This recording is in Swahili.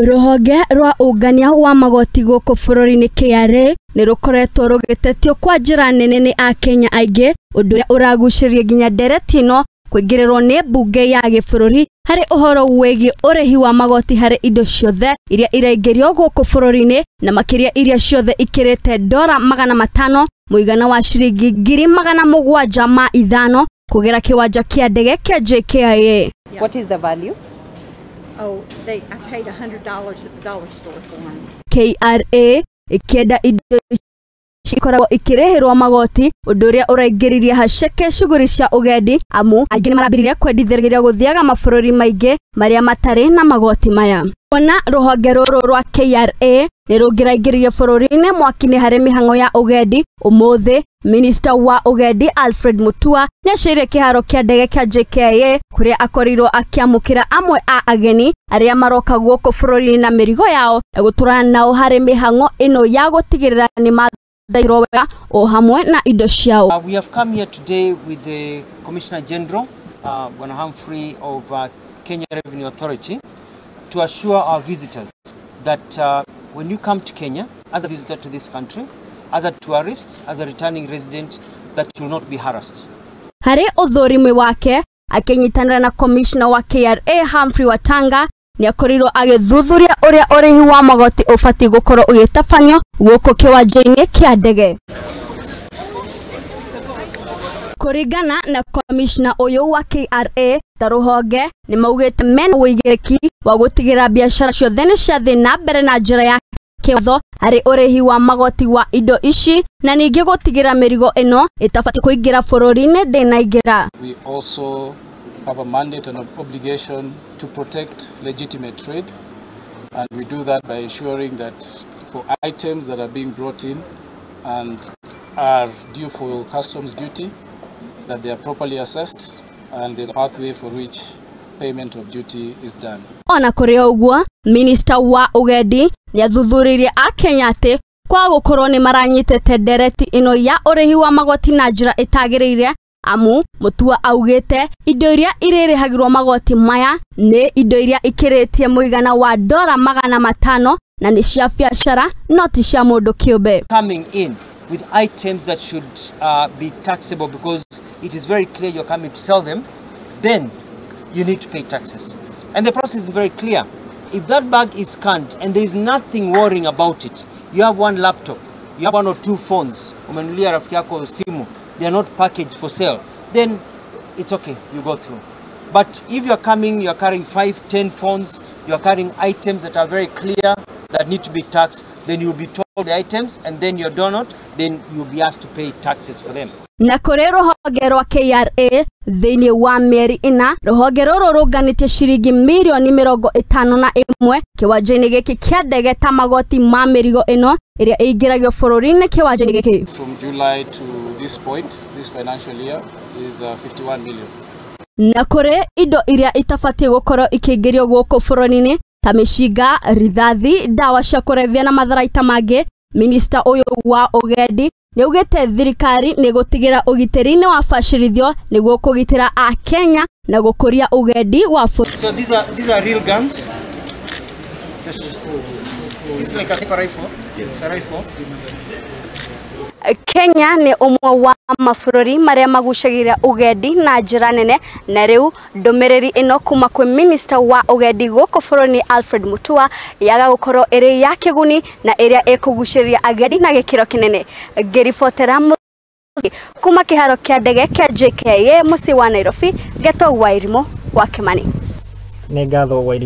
Ruhonge rwa ungania wa magoti guku Bururiini KRA ni rukoretwo rugitetio kwa njira nene ni Akenya aingĩ undu uragucĩrĩria nginya Dereti no kwĩngĩrĩrwo ni mbunge ya gĩbũrũri hari uhoro wĩgiĩ ũrĩhi wa magoti hari indo ciothe iria iraingĩrio guku Bururiini na makĩria iria ciothe ikirite $500 muigana wa ciringi ngiri 700 ma Ithano kugera kiwanja kia ndege kia Jkia. What is the value? Oh, I paid $100 at the dollar store for them. KRA ikienda indo ikoragwo ikirihirwo magoti undu uria uraingiriria haceke shughuli cia ugedi amu aingĩ marambiriria kwendithĩrĩria guthiaga mabũrũri maingĩ maria matari na magoti maya. Ona ruhonge ruru rwa KRA ni rungiraingiriria bũrũri-inĩ mwaki-inĩ hari mĩhang'o ya ugedi umuthi Minista wa Ugedi Alfred Mutua nĩaciire kiharo kia ndege kia Jkia kuria akorirwo akiamukira amwe a ageni aria maroka guku Bururiini na Mirigo yao guturana nao hari mĩhang'o ino ya gutigirira ni mathairwo wega o hamwe na indo ciao. We have come here today with the Commissioner General, Humphry of Kenya Revenue Authority, to assure our visitors that when you come to Kenya as a visitor to this country, as a tourist, as a returning resident, that you will not be harassed. Hari uthurimi wake akinyitanira na Commissioner wa KRA Humphry Wattanga ni akorirwo agithuthuria uria urihi wa magoti ubati gukorwo ugitabanyo guku kiwanja-ini kia ndege. Kuringana na Commissioner uyu wa KRA taruhonge ni maugite mena uigiriki wa gutigira biashara ciothe ni ciathi na mbere na njira ya kiwatho hari urihi wa magoti wa indo ici na ningi gutigira mirigo ino itabati kuingira bururi-ini ndinaingira. We also have a mandate and an obligation to protect legitimate trade, and we do that by ensuring that for items that are being brought in and are due for customs duty, that they are properly assessed and there's a pathway for which payment of duty is done. Ona kuri uguo Minista wa Ugedi ni athuthuririe Akenya ati kwa gukorwo ni maranyitete Dereti ino ya urihi wa magoti na njira itagiriire amu Mutua augite indo iria iririhagirwo magoti maya ni indo iria ikiritie muigana wa $500 na ni cia biashara no ti cia mundu kiumbe. Coming in with items that should be taxable because it is very clear you're coming to sell them, then you need to pay taxes. And the process is very clear. If that bag is scanned and there is nothing worrying about it, you have one laptop, you have 1 or 2 phones, umenulia rafiki yako simu, they are not packaged for sale, then it's okay, you go through. But if you are coming, you are carrying 5, 10 phones, you are carrying items that are very clear that need to be taxed, then you will be told the items and then you do not, then you will be asked to pay taxes for them. Na kuri ruhonge rwa KRA thiini wa mieri 4 ruhonge ruru runganite ciringi milioni 51 kiwanja-ini giki kia ndege ta magoti ma mirigo ino iria iingiragio bururi-ini kiwanja-ini giki. From July to this point, this financial year is 51 million. Na kuri indo iria itabatie gukorwo ikiingirio guku bururi-ini ta mishinga, rithathi, dawa cia kurevia na matharaita mangi, Minista uyu wa Ugedi niugite thirikari ni gutigira ugitiri-ini wa bacirithio niguo kugitira Akenya na gukuria ugedi wa bũrũri. So these are real guns. It's like a super rifle. Yes. It's a rifle. Kenya ni umwe wa mabũrũri maria magucagira ugedi na njira nene na riu ndumiriri ino kuma kwi Minista wa Ugedi guku bururi Alfred Mutua yaga gukorwo iri ya kiguni na iria ikuguciriria agedi na gikiro kinene. Ngiribotera kuma kiharo kia ndege kia Jkia mucii wa Nairobi, Geto wa Irimo wa Kimani. Nĩ ngatho wa Irimo.